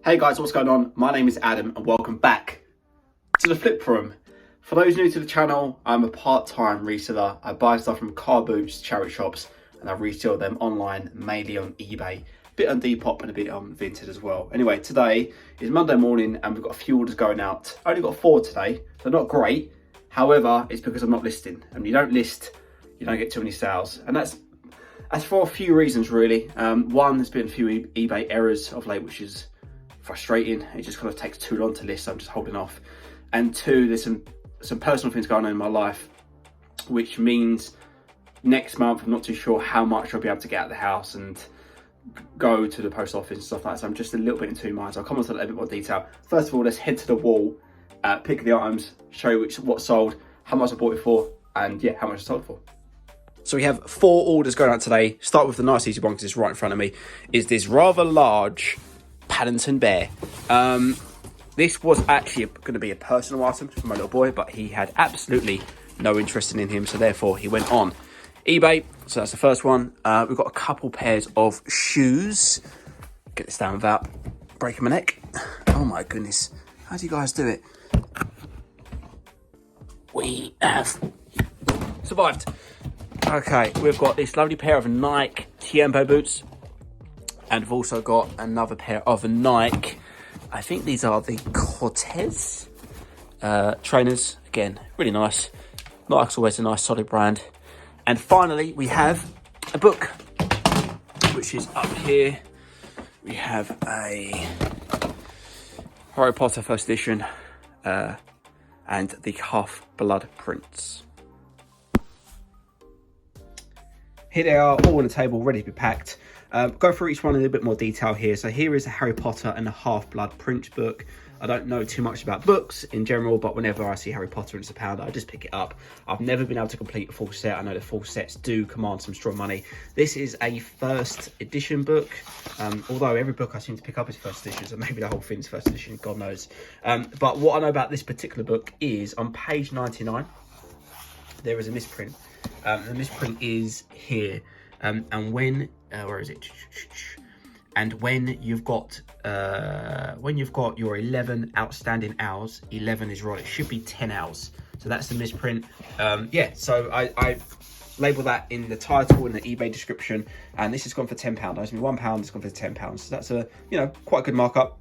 Hey guys, what's going on? My name is Adam and welcome back to the Flip Room. For those new to the channel, I'm a part-time reseller. I buy stuff from car boots, charity shops, and I resell them online, mainly on eBay. A bit on Depop and a bit on Vinted as well. Anyway, today is Monday morning and we've got a few orders going out. I only got 4 today, so not great. However, it's because I'm not listing. And you don't list, you don't get too many sales. And that's for a few reasons really. One, there's been a few eBay errors of late, which is frustrating. It just kind of takes too long to list, so I'm just holding off. And two, there's some personal things going on in my life, which means next month I'm not too sure how much I'll be able to get out of the house and go to the post office and stuff like that. So I'm just a little bit in two minds. I'll come on to that in a bit more detail. First of all, let's head to the wall, pick the items, show you what sold, how much I bought it for, and yeah, how much I sold it for. So we have 4 orders going out today. Start with the nice easy one because it's right in front of me. Is this rather large Paddington bear. This was actually going to be a personal item for my little boy, but he had absolutely no interest in him, so therefore he went on eBay. So that's the first one. We've got a couple pairs of shoes. Get this down without breaking my neck. Oh my goodness, how do you guys do it? We have survived. Okay, we've got this lovely pair of Nike Tiempo boots. And we've also got another pair of Nike, I think these are the Cortez trainers. Again, really nice. Nike's always a nice solid brand. And finally, we have a book, which is up here. We have a Harry Potter first edition and the Half-Blood Prince. Here they are, all on the table, ready to be packed. Go through each one in a little bit more detail here. So here is a Harry Potter and the Half-Blood Prince book. I don't know too much about books in general, but whenever I see Harry Potter and it's £1, I just pick it up. I've never been able to complete a full set. I know the full sets do command some strong money. This is a first edition book, although every book I seem to pick up is first edition, so maybe the whole thing's first edition, God knows. But what I know about this particular book is on page 99, there is a misprint. The misprint is here. And when where is it? And when you've got your 11 outstanding hours, 11 is right. It should be 10 hours. So that's the misprint. Yeah. So I label that in the title in the eBay description, and this has gone for £10. It's only £1. It's gone for £10. So that's a quite a good markup.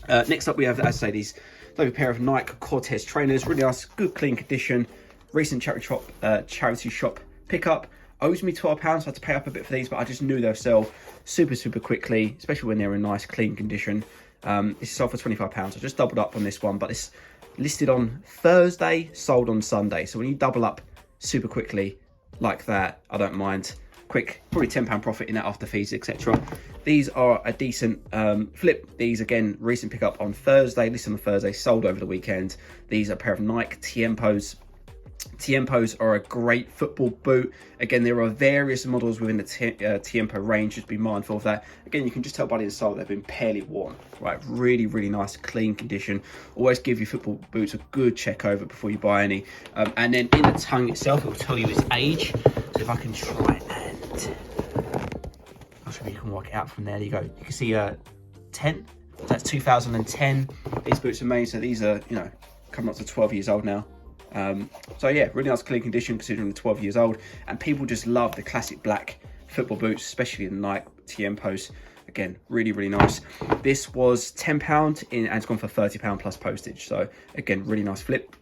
Next up, we have, as I say, these lovely pair of Nike Cortez trainers. Really nice, good, clean condition. Recent charity shop pickup. Owes me £12, so I had to pay up a bit for these, but I just knew they'll sell super quickly, especially when they're in nice clean condition. This sold for £25. I just doubled up on this one, but it's listed on Thursday, sold on Sunday. So when you double up super quickly like that, I don't mind. Quick, probably £10 profit in that after fees, etc. These are a decent flip. These again, recent pickup on Thursday, listed on Thursday, sold over the weekend. These are a pair of Nike Tiempos. Tiempos are a great football boot. Again, there are various models within the Tiempo range, just be mindful of that. Again, you can just tell by the insole they've been barely worn, right? Really nice, clean condition. Always give your football boots a good check over before you buy any. And then in the tongue itself, it will tell you its age. So if I can try and, I'm sure you can work it out from there. There you go. You can see 10. That's 2010. These boots are made, so these are, coming up to 12 years old now. So yeah, really nice clean condition considering they're 12 years old, and people just love the classic black football boots, especially the Nike Tiempos. Again, really nice. This was £10 and it's gone for £30 plus postage. So again, really nice flip.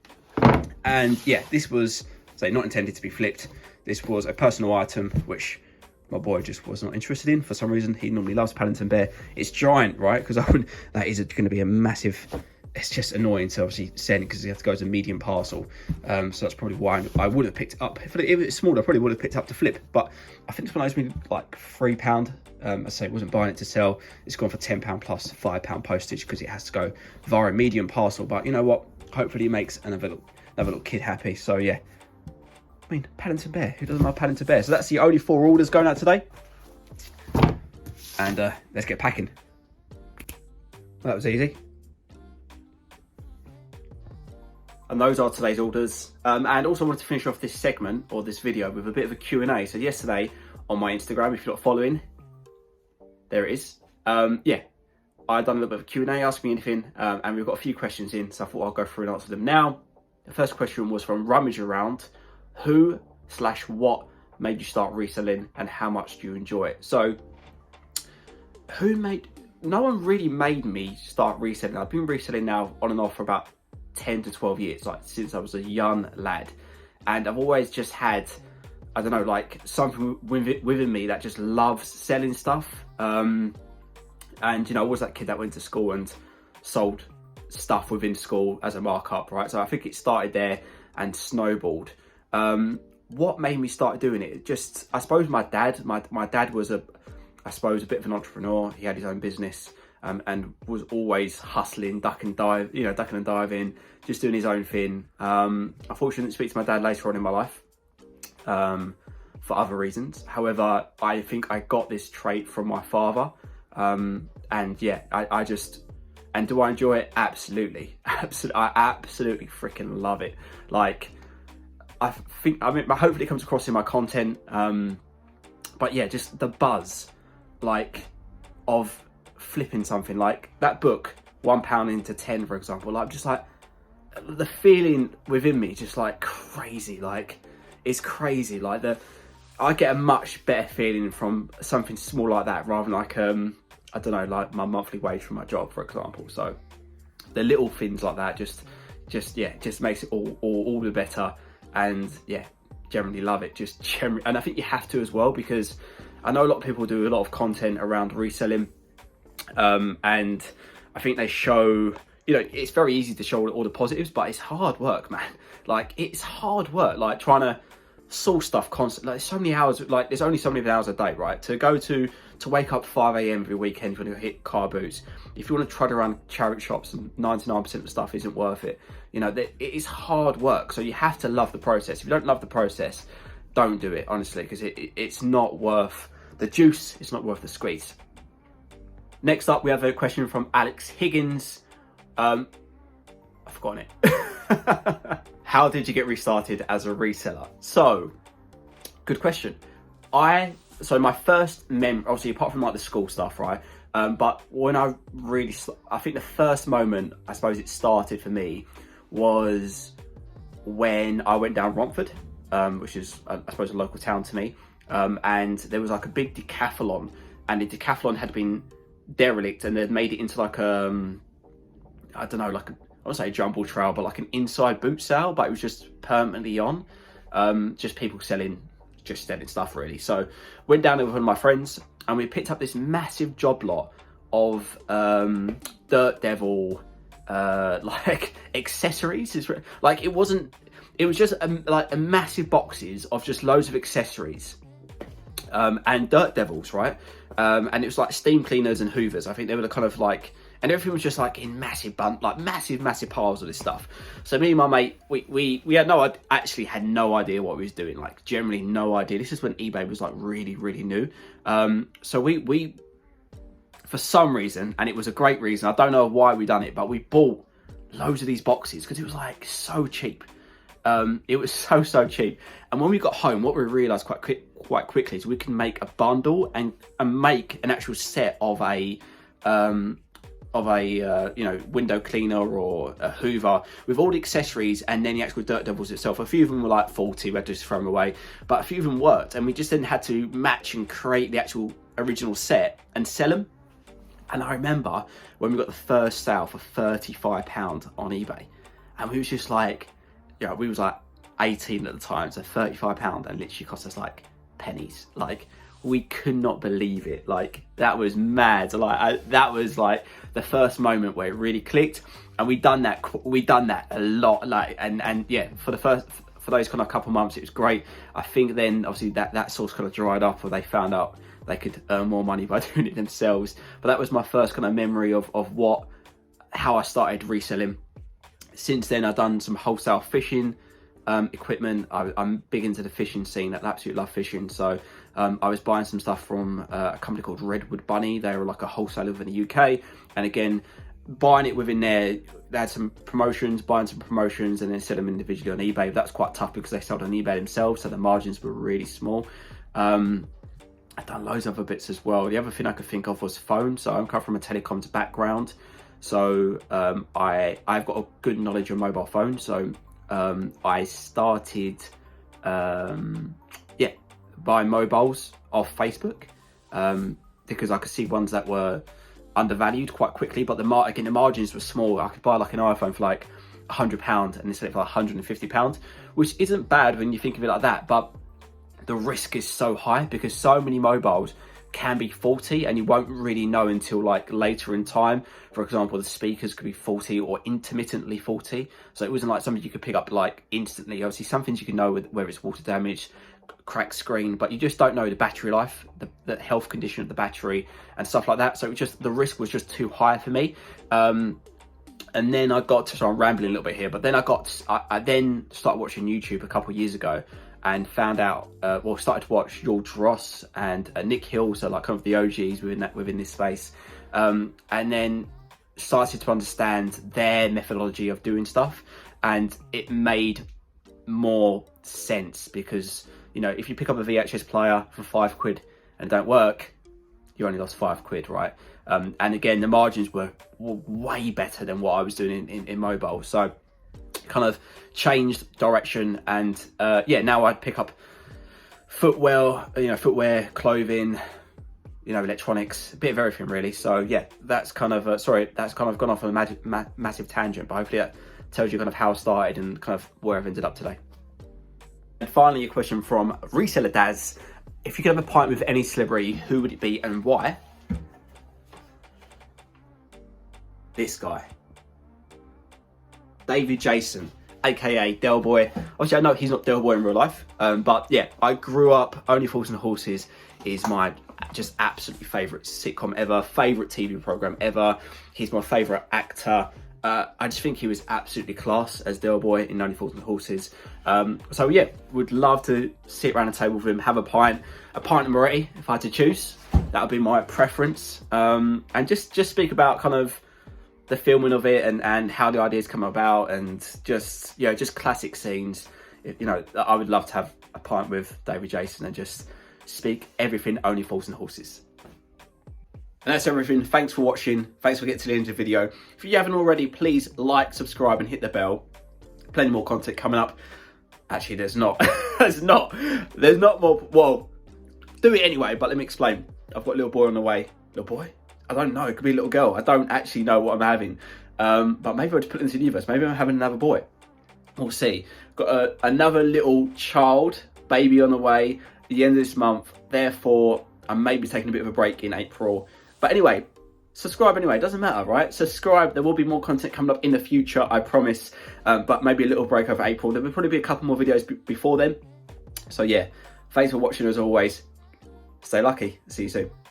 And yeah, this was not intended to be flipped. This was a personal item which my boy just was not interested in for some reason. He normally loves Paddington Bear. It's giant, right? Because that is going to be a massive. It's just annoying to obviously send because you have to go as a medium parcel. So that's probably why I would have picked it up. If it was smaller, I probably would have picked it up to flip. But I think this one owes me like £3. I say I wasn't buying it to sell. It's gone for £10 plus £5 postage because it has to go via a medium parcel. But you know what? Hopefully it makes another little kid happy. So yeah. I mean, Paddington Bear. Who doesn't love Paddington Bear? So that's the only 4 orders going out today. And let's get packing. Well, that was easy. And those are today's orders. And also wanted to finish off this segment or this video with a bit of a Q&A. So yesterday on my Instagram, if you're not following, there it is. Yeah, I've done a little bit of Q&A, ask me anything, and we've got a few questions in, so I thought I'll go through and answer them now. The first question was from Rummage Around. Who/what made you start reselling, and how much do you enjoy it? So, no one really made me start reselling. I've been reselling now on and off for about 10 to 12 years, like since I was a young lad. And I've always just had, I don't know, like something within me that just loves selling stuff. And, you know, I was that kid that went to school and sold stuff within school as a markup, right? So I think it started there and snowballed. What made me start doing it? Just, I suppose my dad was a bit of an entrepreneur. He had his own business, and was always hustling, ducking and diving, just doing his own thing. Unfortunately, I didn't speak to my dad later on in my life, for other reasons. However, I think I got this trait from my father. And yeah, and do I enjoy it? Absolutely. I absolutely freaking love it. Like, hopefully it comes across in my content. But yeah, just the buzz, like, of flipping something like that book, £1 into 10, for example. Like, just like the feeling within me, just like crazy. Like, it's crazy. Like, I get a much better feeling from something small like that, rather than like, I don't know, like my monthly wage from my job, for example. So the little things like that just makes it all the better. And yeah, generally love it. And I think you have to as well, because I know a lot of people do a lot of content around reselling, and I think they show, you know, it's very easy to show all the positives, but it's hard work, man. Like, it's hard work, like trying to source stuff constantly. Like, so many hours, like there's only so many hours a day, right? To wake up 5 a.m. every weekend if you want to hit car boots. If you want to trot around charity shops, and 99% of the stuff isn't worth it. You know, it is hard work. So you have to love the process. If you don't love the process, don't do it, honestly, because it's not worth the juice. It's not worth the squeeze. Next up, we have a question from Alex Higgins. I've forgotten it. How did you get restarted as a reseller? So, good question. So my first obviously apart from like the school stuff, right? But when I think the first moment, I suppose it started for me, was when I went down Romford, which is, I suppose, a local town to me. And there was like a big decathlon, and the decathlon had been derelict, and they'd made it into like I don't know, like I won't say a jumble trail, but like an inside boot sale, but it was just permanently on. Just people selling stuff, really. So went down there with one of my friends, and we picked up this massive job lot of Dirt Devil like accessories. Like, it was just like a massive boxes of just loads of accessories, and Dirt Devils, right? And it was like steam cleaners and hoovers. I think they were the kind of like, and everything was just like in massive massive piles of this stuff. So me and my mate, we had actually had no idea what we was doing. Like, generally no idea. This is when eBay was like really, really new. So we for some reason, and it was a great reason, I don't know why we done it, but we bought loads of these boxes because it was like so cheap. It was so cheap. And when we got home, what we realized quite quickly is we can make a bundle and make an actual set of a you know, window cleaner or a hoover with all the accessories, and then the actual Dirt Devils itself. A few of them were like faulty, we had to just throw them away, but a few of them worked, and we just then had to match and create the actual original set and sell them. And I remember when we got the first sale for £35 on eBay, and we was just like, you know, we was like 18 at the time, so £35, and literally cost us like pennies. Like, we could not believe it. Like, that was mad. Like, that was like the first moment where it really clicked, and we done that a lot. Like, and yeah, for those kind of couple months, it was great. I think then obviously that source kind of dried up, or they found out they could earn more money by doing it themselves. But that was my first kind of memory of how I started reselling. Since then, I've done some wholesale fishing equipment. I'm big into the fishing scene. I absolutely love fishing. So I was buying some stuff from a company called Redwood Bunny. They were like a wholesaler in the UK. And again, buying it within there, they had some promotions, buying some promotions, and then sell them individually on eBay. That's quite tough because they sold on eBay themselves, so the margins were really small. I've done loads of other bits as well. The other thing I could think of was phone. So I'm coming from a telecoms background. So I've got a good knowledge of mobile phones. So I started, buying mobiles off Facebook because I could see ones that were undervalued quite quickly, but the margins were small. I could buy like an iPhone for like £100 and sell it for like £150, which isn't bad when you think of it like that, but the risk is so high because so many mobiles can be faulty and you won't really know until like later in time. For example, the speakers could be faulty or intermittently faulty, so it wasn't like something you could pick up like instantly. Obviously some things you can know whether it's water damage, cracked screen, but you just don't know the battery life, the health condition of the battery and stuff like that. So it just, the risk was just too high for me. And then I got to, so I'm rambling a little bit here, but then I then started watching YouTube a couple of years ago and found out, started to watch George Ross and Nick Hill, so like kind of the OGs within this space, and then started to understand their methodology of doing stuff, and it made more sense because, you know, if you pick up a VHS player for £5 and it don't work, you only lost £5, right? And again, the margins were way better than what I was doing in mobile. So kind of changed direction, and now I pick up footwear, clothing, electronics, a bit of everything really. So yeah, that's kind of that's kind of gone off on a massive tangent, but hopefully that tells you kind of how I started and kind of where I've ended up today. And finally, a question from Reseller Daz: if you could have a pint with any celebrity, who would it be and why? This guy, David Jason, aka Del Boy. Obviously I know he's not Del Boy in real life, but yeah, I grew up, Only Fools and Horses is my just absolutely favourite sitcom ever, favourite TV programme ever. He's my favourite actor. I just think he was absolutely class as Del Boy in Only Fools and Horses. So yeah, would love to sit around a table with him, have a pint of Moretti if I had to choose. That would be my preference. And just speak about kind of the filming of it and how the ideas come about, and just classic scenes. I would love to have a pint with David Jason and just speak everything Only Fools and Horses. And that's everything. Thanks for watching. Thanks for getting to the end of the video. If you haven't already, please like, subscribe and hit the bell. Plenty more content coming up. Actually, there's not. There's not more. Well, do it anyway, but let me explain. I've got a little boy on the way. Little boy? I don't know. It could be a little girl. I don't actually know what I'm having. But maybe I'll just put it into the universe. Maybe I'm having another boy. We'll see. Got another little child, baby on the way at the end of this month. Therefore, I may be taking a bit of a break in April. But anyway, subscribe anyway. It doesn't matter, right? Subscribe. There will be more content coming up in the future, I promise. But maybe a little break over April. There will probably be a couple more videos before then. So yeah, thanks for watching as always. Stay lucky. See you soon.